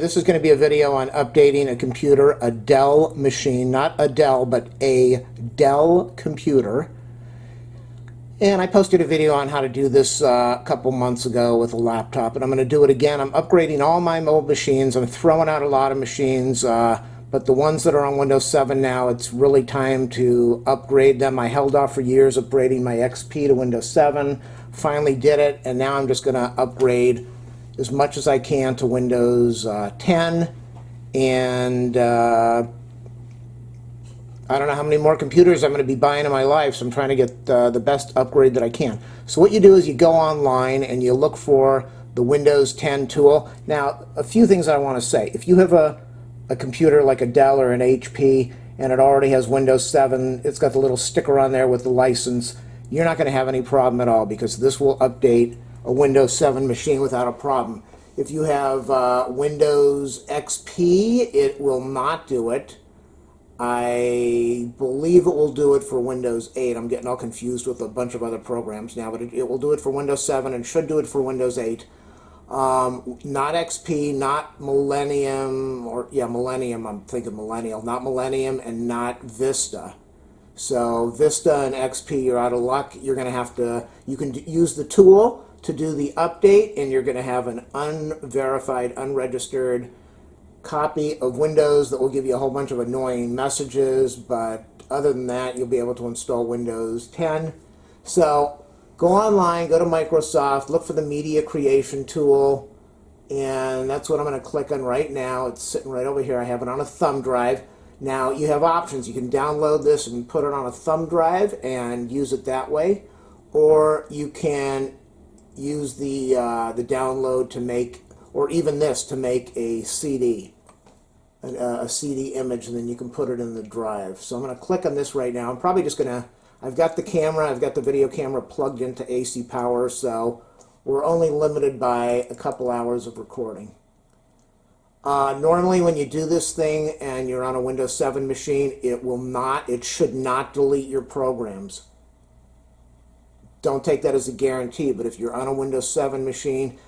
This is going to be a video on updating a computer, a Dell machine, not a Dell, but a Dell computer. And I posted a video on how to do this a couple months ago with a laptop, and I'm going to do it again. I'm upgrading all my mobile machines. I'm throwing out a lot of machines, but the ones that are on Windows 7 now, it's really time to upgrade them. I held off for years upgrading my XP to Windows 7, finally did it, and now I'm just going to upgrade as much as I can to Windows 10, and I don't know how many more computers I'm going to be buying in my life, so I'm trying to get the best upgrade that I can. So what you do is you go online and you look for the Windows 10 tool. Now, a few things I want to say. If you have a computer like a Dell or an HP and it already has Windows 7, it's got the little sticker on there with the license, you're not going to have any problem at all because this will update a Windows 7 machine without a problem. If you have Windows XP, it will not do it. I believe it will do it for Windows 8. I'm getting all confused with a bunch of other programs now, but it will do it for Windows 7 and should do it for Windows 8. Not XP, not Millennium, or yeah, Millennium, I'm thinking Millennial, not Millennium and not Vista. So Vista and XP, you're out of luck. You're going to have to, you can use the tool to do the update, and you're going to have an unverified, unregistered copy of Windows that will give you a whole bunch of annoying messages, but other than that, you'll be able to install Windows 10. So go online, go to Microsoft, look for the media creation tool, and that's what I'm going to click on right now. It's sitting right over here. I have it on a thumb drive. Now, you have options. You can download this and put it on a thumb drive and use it that way, or you can use the download to make, or even this, to make a CD, a CD image, and then you can put it in the drive. So I'm going to click on this right now. I'm probably just going to, I've got the camera, I've got the video camera plugged into AC power, so we're only limited by a couple hours of recording. Normally when you do this thing and you're on a Windows 7 machine, it should not delete your programs. Don't take that as a guarantee, but if you're on a Windows 7 machine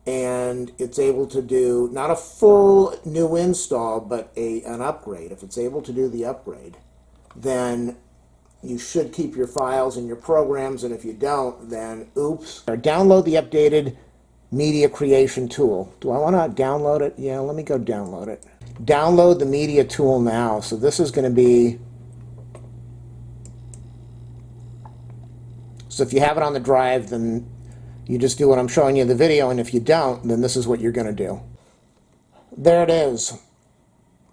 and it's able to do not a full new install, but an upgrade, if it's able to do the upgrade, then you should keep your files and your programs, and if you don't, then oops. Or download the updated media creation tool. Do I want to download it? Yeah, let me go download it. Download the media tool now. So this is going to be, so if you have it on the drive, then you just do what I'm showing you in the video, and if you don't, then this is what you're going to do. There it is.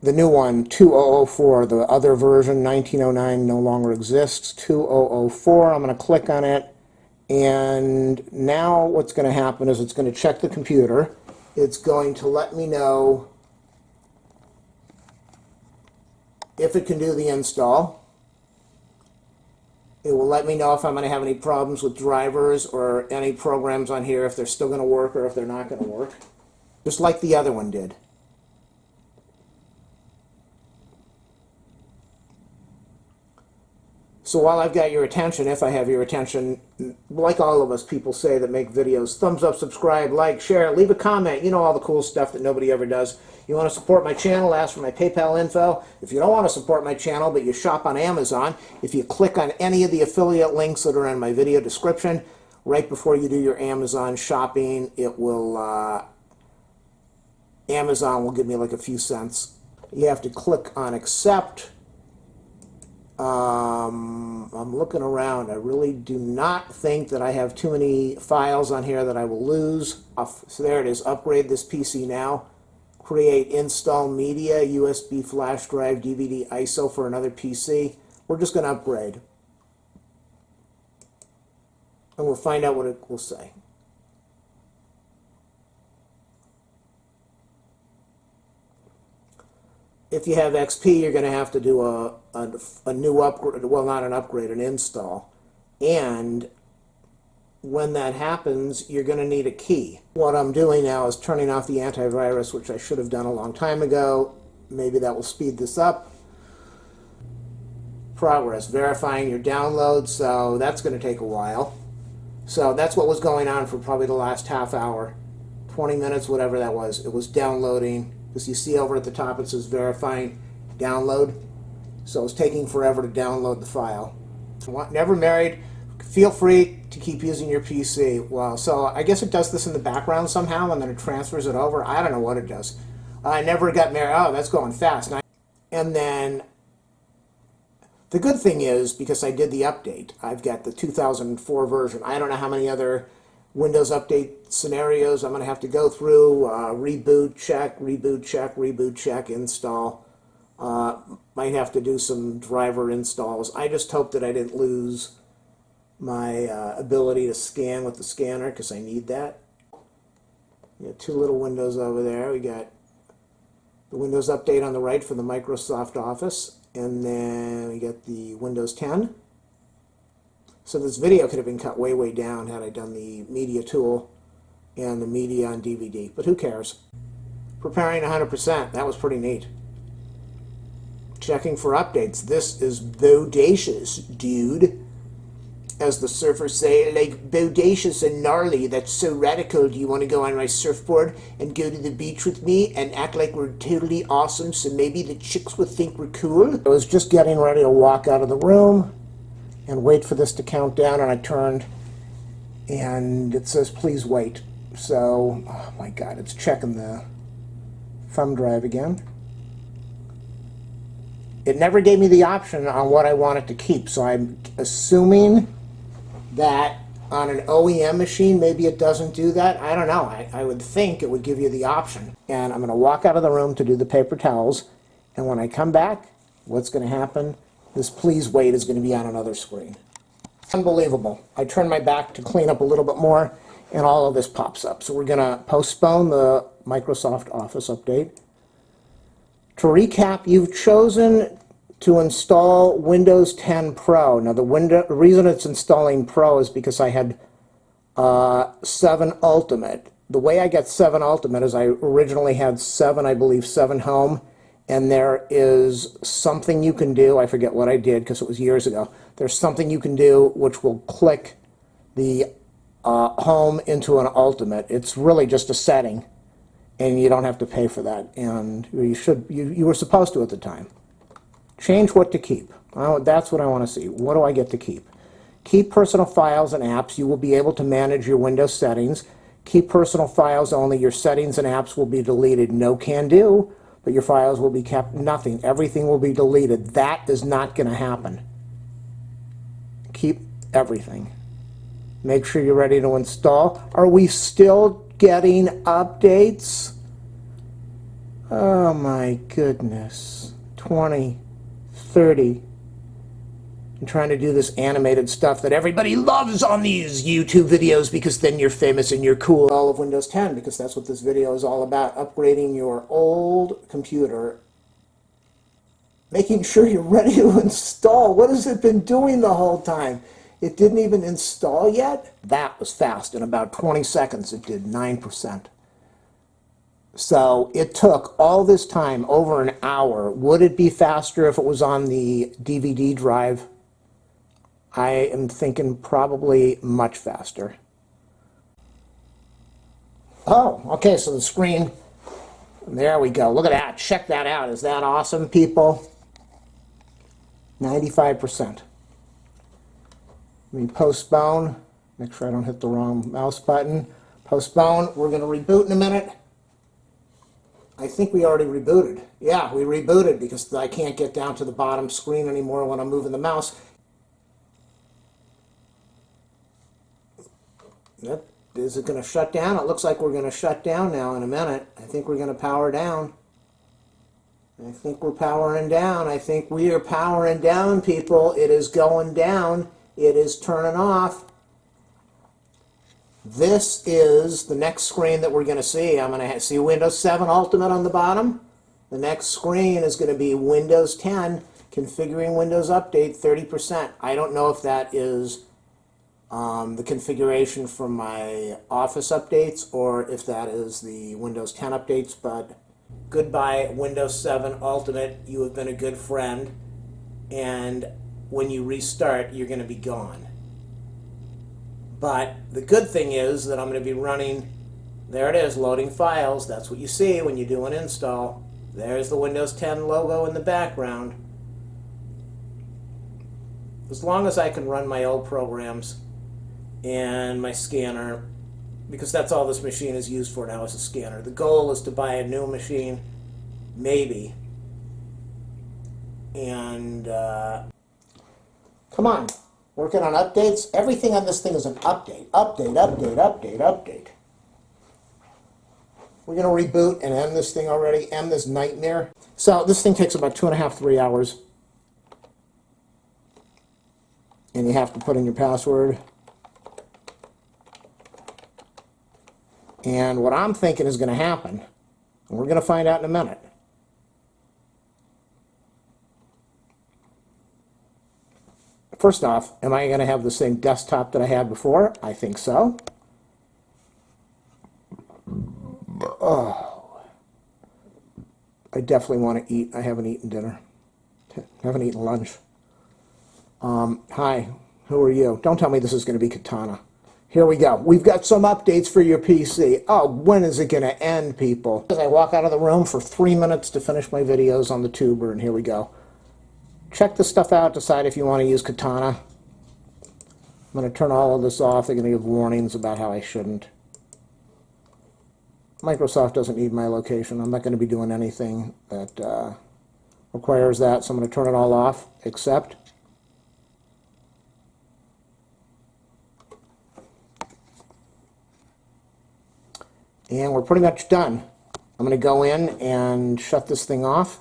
The new one, 2004. The other version, 1909, no longer exists. 2004. I'm going to click on it, and now what's going to happen is it's going to check the computer. It's going to let me know if it can do the install. It will let me know if I'm going to have any problems with drivers or any programs on here, if they're still going to work or if they're not going to work, just like the other one did. So while I've got your attention, if I have your attention, like all of us people say that make videos, thumbs up, subscribe, like, share, leave a comment. You know all the cool stuff that nobody ever does. You want to support my channel, ask for my PayPal info. If you don't want to support my channel, but you shop on Amazon, if you click on any of the affiliate links that are in my video description, right before you do your Amazon shopping, it will, Amazon will give me like a few cents. You have to click on accept. I'm looking around. I really do not think that I have too many files on here that I will lose. So there it is. Upgrade this PC now. Create install media, USB flash drive, DVD ISO for another PC. We're just going to upgrade. And we'll find out what it will say. If you have XP, you're going to have to do a new upgrade, well, not an upgrade, an install. And when that happens, you're going to need a key. What I'm doing now is turning off the antivirus, which I should have done a long time ago. Maybe that will speed this up. Progress, verifying your download, so that's going to take a while. So that's what was going on for probably the last half hour. 20 minutes, whatever that was. It was downloading, because you see over at the top it says verifying download. So it's taking forever to download the file. Never married, feel free to keep using your PC. Well, so I guess it does this in the background somehow and then it transfers it over. I don't know what it does. I never got married. Oh, that's going fast. And then the good thing is, because I did the update, I've got the 2004 version. I don't know how many other Windows Update scenarios I'm going to have to go through. Reboot, check, reboot, check, reboot, check, install. Might have to do some driver installs. I just hope that I didn't lose my ability to scan with the scanner, because I need that. We got two little windows over there. We got the Windows Update on the right for the Microsoft Office, and then we get the Windows 10. So this video could have been cut way, way down had I done the media tool and the media on DVD, but who cares? Preparing 100%, that was pretty neat. Checking for updates. This is bodacious, dude. As the surfers say, like, bodacious and gnarly, that's so radical. Do you want to go on my surfboard and go to the beach with me and act like we're totally awesome so maybe the chicks would think we're cool? I was just getting ready to walk out of the room and wait for this to count down, and I turned and it says please wait. So, oh my god, it's checking the thumb drive again. It never gave me the option on what I wanted to keep, so I'm assuming that on an OEM machine, maybe it doesn't do that. I don't know. I would think it would give you the option. And I'm going to walk out of the room to do the paper towels, and when I come back, what's going to happen? This please wait is going to be on another screen. Unbelievable. I turn my back to clean up a little bit more, and all of this pops up. So we're going to postpone the Microsoft Office update. To recap, you've chosen to install Windows 10 Pro. Now the reason it's installing Pro is because I had 7 Ultimate. The way I got 7 Ultimate is I originally had 7, I believe 7 Home, and there is something you can do, I forget what I did because it was years ago, there's something you can do which will click the Home into an Ultimate. It's really just a setting, and you don't have to pay for that, and you were supposed to at the time. Change what to keep. Oh, that's what I want to see. What do I get to keep? Keep personal files and apps. You will be able to manage your Windows settings. Keep personal files only. Your settings and apps will be deleted. No can do, but your files will be kept. Nothing. Everything will be deleted. That is not going to happen. Keep everything. Make sure you're ready to install. Are we still getting updates? Oh my goodness. 20, 30. I'm trying to do this animated stuff that everybody loves on these YouTube videos, because then you're famous and you're cool. All of Windows 10, because that's what this video is all about. Upgrading your old computer. Making sure you're ready to install. What has it been doing the whole time? It didn't even install yet? That was fast. In about 20 seconds, it did 9%. So it took all this time, over an hour. Would it be faster if it was on the DVD drive? I am thinking probably much faster. Oh, okay, so the screen, there we go. Look at that. Check that out. Is that awesome, people? 95%. Let me postpone. Make sure I don't hit the wrong mouse button. Postpone. We're going to reboot in a minute. I think we already rebooted. Yeah, we rebooted because I can't get down to the bottom screen anymore when I'm moving the mouse. Yep. Is it going to shut down? It looks like we're going to shut down now in a minute. I think we're going to power down. I think we're powering down. I think we are powering down, people. It is going down. It is turning off. This is the next screen that we're going to see. I'm going to see Windows 7 Ultimate on the bottom. The next screen is going to be Windows 10, configuring Windows Update 30%. I don't know if that is the configuration from my Office updates or if that is the Windows 10 updates, but goodbye Windows 7 Ultimate. You have been a good friend, and when you restart, you're going to be gone. But the good thing is that I'm going to be running There it is, loading files. That's what you see when you do an install. There's the Windows 10 logo in the background. As long as I can run my old programs and my scanner, because that's all this machine is used for now, is a scanner. The goal is to buy a new machine, maybe. And come on, working on updates. Everything on this thing is an update. Update. We're going to reboot and end this thing already, end this nightmare. So this thing takes about 2.5, 3 hours. And you have to put in your password. And what I'm thinking is going to happen, and we're going to find out in a minute. First off, am I going to have the same desktop that I had before? I think so. Oh, I definitely want to eat. I haven't eaten dinner. I haven't eaten lunch. Hi, who are you? Don't tell me this is going to be Katana. Here we go. We've got some updates for your PC. Oh, when is it going to end, people? As I walk out of the room for 3 minutes to finish my videos on the tuber, and here we go. Check this stuff out. Decide if you want to use Katana. I'm going to turn all of this off. They're going to give warnings about how I shouldn't. Microsoft doesn't need my location. I'm not going to be doing anything that requires that, so I'm going to turn it all off. Accept. And we're pretty much done. I'm going to go in and shut this thing off.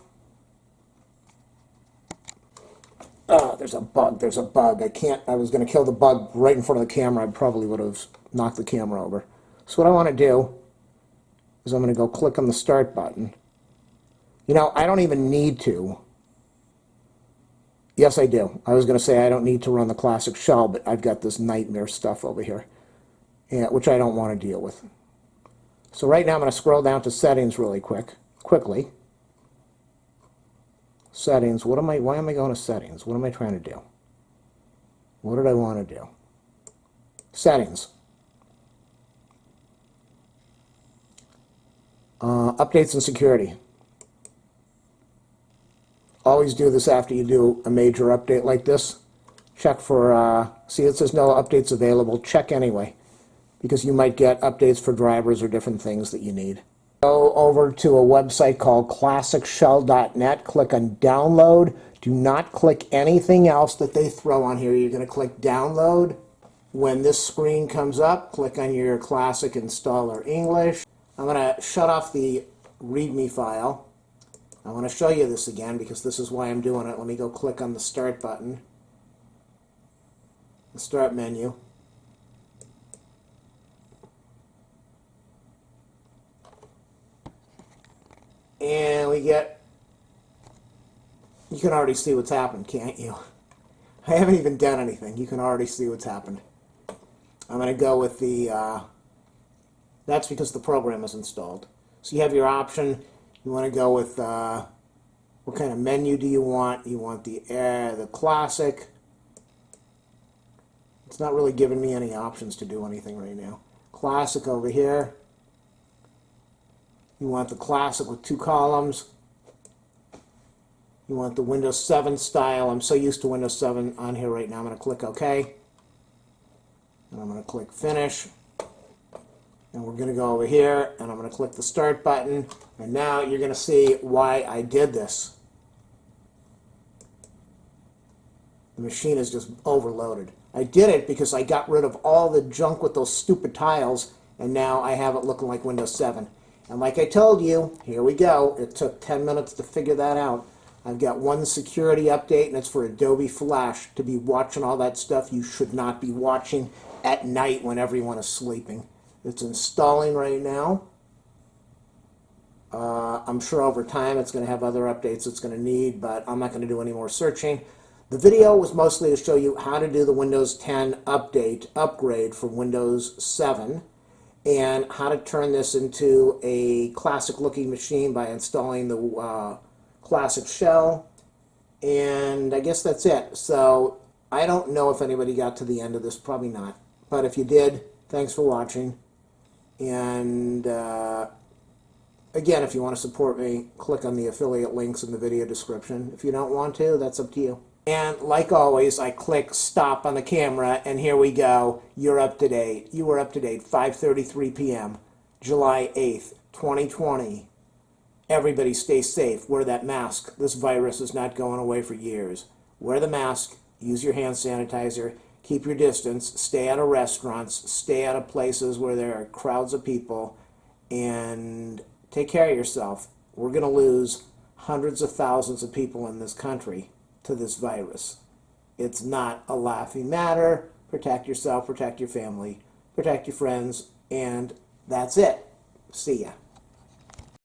Oh, there's a bug. There's a bug. I was going to kill the bug right in front of the camera. I probably would have knocked the camera over. So what I want to do is I'm going to go click on the start button. You know, I don't even need to. Yes, I do. I was going to say I don't need to run the classic shell, but I've got this nightmare stuff over here, which I don't want to deal with. So right now I'm going to scroll down to settings really quickly. Settings. Why am I going to settings? What am I trying to do? What did I want to do? Settings. Updates and security. Always do this after you do a major update like this. Check for, see it says no updates available. Check anyway, because you might get updates for drivers or different things that you need. Go over to a website called classicshell.net. Click on download. Do not click anything else that they throw on here. You're going to click download. When this screen comes up, click on your classic installer English. I'm going to shut off the README file. I want to show you this again because this is why I'm doing it. Let me go click on the start button. The start menu. And we get, you can already see what's happened, can't you? I haven't even done anything. You can already see what's happened. I'm going to go with the, that's because the program is installed. So you have your option. You want to go with, what kind of menu do you want? You want the classic. It's not really giving me any options to do anything right now. Classic over here. You want the classic with 2 columns. You want the Windows 7 style. I'm so used to Windows 7 on here right now. I'm going to click OK. And I'm going to click Finish. And we're going to go over here, and I'm going to click the Start button. And now you're going to see why I did this. The machine is just overloaded. I did it because I got rid of all the junk with those stupid tiles, and now I have it looking like Windows 7. And like I told you, here we go. It took 10 minutes to figure that out. I've got one security update, and it's for Adobe Flash. To be watching all that stuff you should not be watching at night when everyone is sleeping. It's installing right now. I'm sure over time it's going to have other updates it's going to need, but I'm not going to do any more searching. The video was mostly to show you how to do the Windows 10 upgrade from Windows 7. And how to turn this into a classic looking machine by installing the classic shell. And I guess that's it. So I don't know if anybody got to the end of this, probably not. But if you did, thanks for watching. And again, if you want to support me, click on the affiliate links in the video description. If you don't want to, that's up to you. And like always, I click stop on the camera, and here we go. You're up to date. You are up to date. 5:33 p.m., July 8th, 2020. Everybody stay safe. Wear that mask. This virus is not going away for years. Wear the mask. Use your hand sanitizer. Keep your distance. Stay out of restaurants. Stay out of places where there are crowds of people. And take care of yourself. We're going to lose hundreds of thousands of people in this country to this virus. It's not a laughing matter. Protect yourself, protect your family, protect your friends, and that's it. See ya.